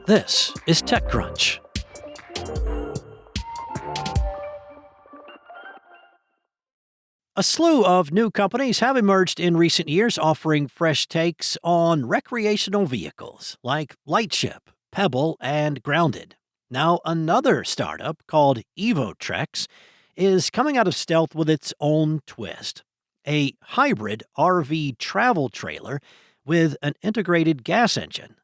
This is TechCrunch. A slew of new companies have emerged in recent years offering fresh takes on recreational vehicles like Lightship, Pebble, and Grounded. Now, another startup called Evotrex is coming out of stealth with its own twist. A hybrid RV travel trailer with an integrated gas engine.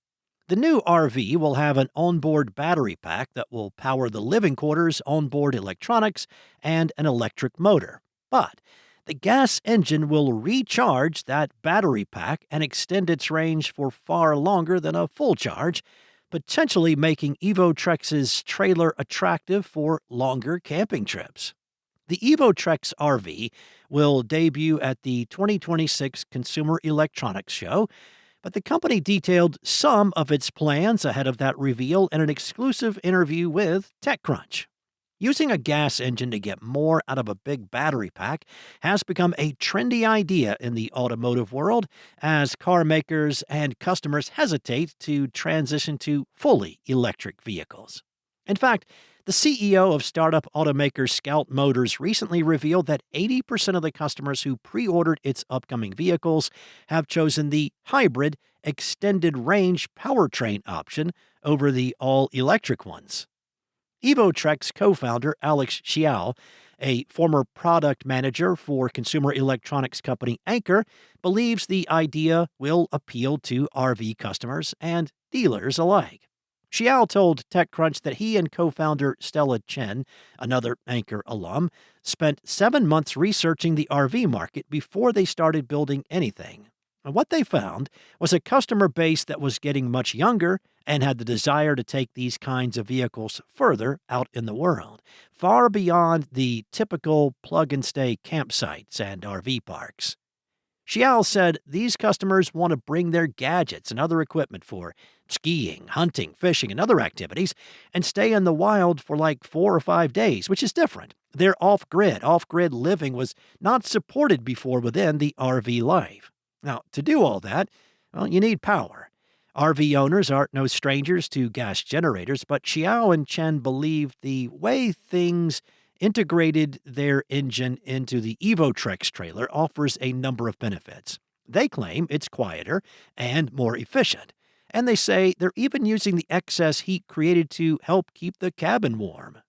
The new RV will have an onboard battery pack that will power the living quarters, onboard electronics, and an electric motor. But the gas engine will recharge that battery pack and extend its range for far longer than a full charge, potentially making Evotrex's trailer attractive for longer camping trips. The Evotrex RV will debut at the 2026 Consumer Electronics Show, but the company detailed some of its plans ahead of that reveal in an exclusive interview with TechCrunch. Using a gas engine to get more out of a big battery pack has become a trendy idea in the automotive world as car makers and customers hesitate to transition to fully electric vehicles. In fact, the CEO of startup automaker Scout Motors recently revealed that 80% of the customers who pre-ordered its upcoming vehicles have chosen the hybrid extended range powertrain option over the all-electric ones. Evotrex co-founder Alex Xiao, a former product manager for consumer electronics company Anker, believes the idea will appeal to RV customers and dealers alike. Xiao told TechCrunch that he and co-founder Stella Chen, another Anker alum, spent 7 months researching the RV market before they started building anything. And what they found was a customer base that was getting much younger and had the desire to take these kinds of vehicles further out in the world, far beyond the typical plug-and-stay campsites and RV parks. Xiao said these customers want to bring their gadgets and other equipment for skiing, hunting, fishing, and other activities and stay in the wild for like 4 or 5 days, which is different. They're off-grid. Off-grid living was not supported before within the RV life. Now, to do all that, well, you need power. RV owners are no strangers to gas generators, but Xiao and Chen believe the way things integrated their engine into the Evotrex trailer offers a number of benefits. They claim it's quieter and more efficient, and they say they're even using the excess heat created to help keep the cabin warm.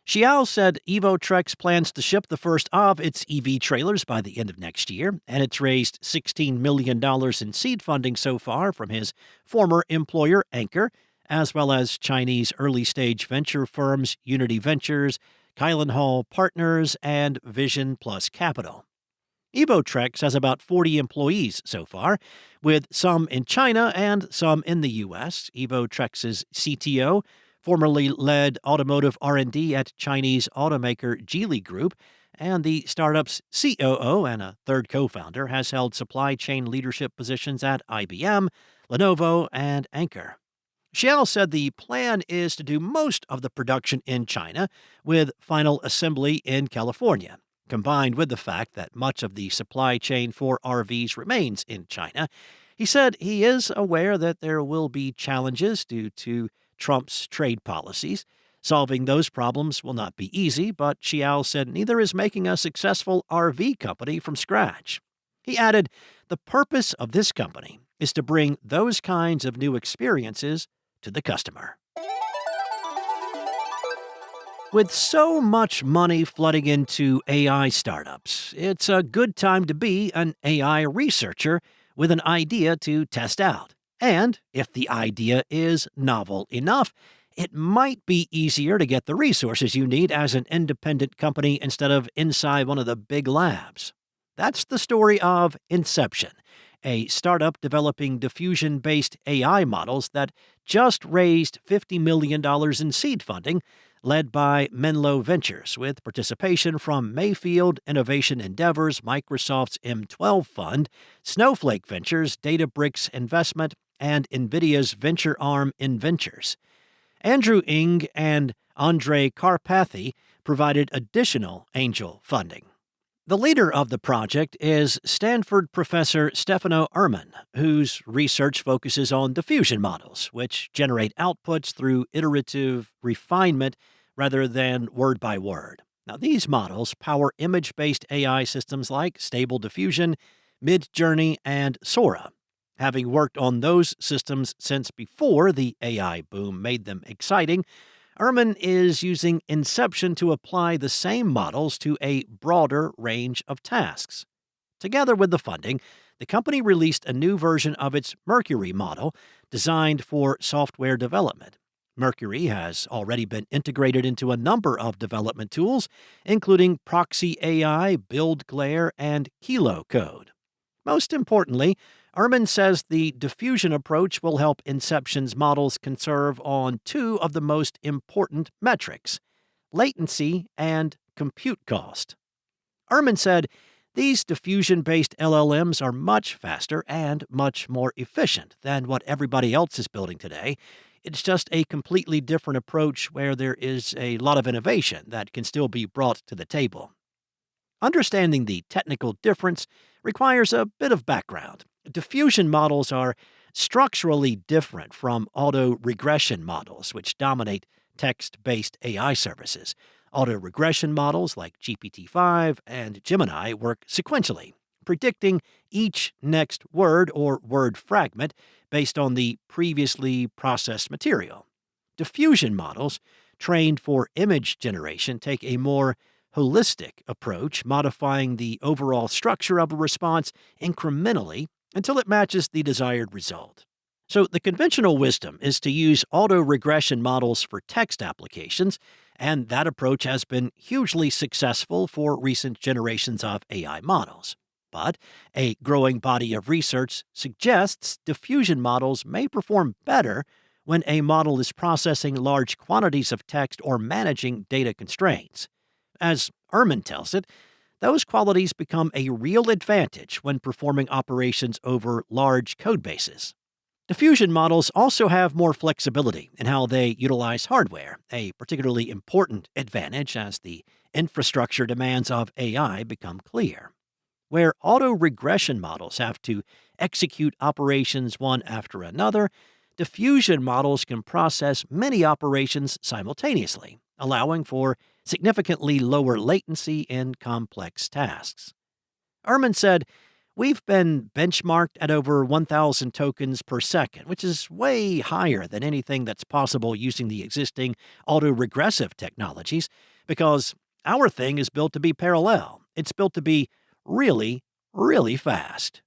Xiao said Evotrex plans to ship the first of its EV trailers by the end of next year, and it's raised $16 million in seed funding so far from his former employer Anker, as well as Chinese early-stage venture firms Unity Ventures, Kylan Hall Partners, and Vision Plus Capital. Evotrex has about 40 employees so far, with some in China and some in the U.S. Evotrex's CTO formerly led automotive R&D at Chinese automaker Geely Group, and the startup's COO and a third co-founder has held supply chain leadership positions at IBM, Lenovo, and Anker. Xiao said the plan is to do most of the production in China, with final assembly in California. Combined with the fact that much of the supply chain for RVs remains in China, he said he is aware that there will be challenges due to Trump's trade policies. Solving those problems will not be easy, but Xiao said neither is making a successful RV company from scratch. He added, the purpose of this company is to bring those kinds of new experiences to the customer. With so much money flooding into AI startups, it's a good time to be an AI researcher with an idea to test out. And if the idea is novel enough, it might be easier to get the resources you need as an independent company instead of inside one of the big labs. That's the story of Inception, a startup developing diffusion-based AI models that just raised $50 million in seed funding, led by Menlo Ventures, with participation from Mayfield Innovation Endeavors, Microsoft's M12 fund, Snowflake Ventures, Databricks Investment, and NVIDIA's venture arm Inventures. Andrew Ng and Andre Karpathy provided additional angel funding. The leader of the project is Stanford professor Stefano Erman, whose research focuses on diffusion models, which generate outputs through iterative refinement rather than word by word. Now, these models power image based AI systems like Stable Diffusion, Midjourney, and Sora. Having worked on those systems since before the AI boom made them exciting, Ehrman is using Inception to apply the same models to a broader range of tasks. Together with the funding, the company released a new version of its Mercury model designed for software development. Mercury has already been integrated into a number of development tools, including Proxy AI, Build Glare, and Kilo Code. Most importantly, Ehrman says the diffusion approach will help Inception's models conserve on two of the most important metrics: latency and compute cost. Ehrman said these diffusion based LLMs are much faster and much more efficient than what everybody else is building today. It's just a completely different approach where there is a lot of innovation that can still be brought to the table. Understanding the technical difference requires a bit of background. Diffusion models are structurally different from auto-regression models, which dominate text-based AI services. Auto-regression models like GPT-5 and Gemini work sequentially, predicting each next word or word fragment based on the previously processed material. Diffusion models, trained for image generation, take a more holistic approach, modifying the overall structure of a response incrementally until it matches the desired result. So, the conventional wisdom is to use auto-regression models for text applications, and that approach has been hugely successful for recent generations of AI models. But a growing body of research suggests diffusion models may perform better when a model is processing large quantities of text or managing data constraints. As Ehrman tells it, those qualities become a real advantage when performing operations over large code bases. Diffusion models also have more flexibility in how they utilize hardware, a particularly important advantage as the infrastructure demands of AI become clear. Where auto-regression models have to execute operations one after another, diffusion models can process many operations simultaneously, allowing for significantly lower latency in complex tasks. Ehrman said, "We've been benchmarked at over 1,000 tokens per second, which is way higher than anything that's possible using the existing auto-regressive technologies, because our thing is built to be parallel. It's built to be really, really fast."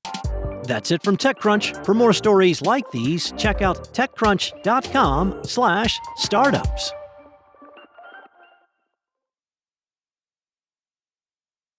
That's it from TechCrunch. For more stories like these, check out techcrunch.com/startups.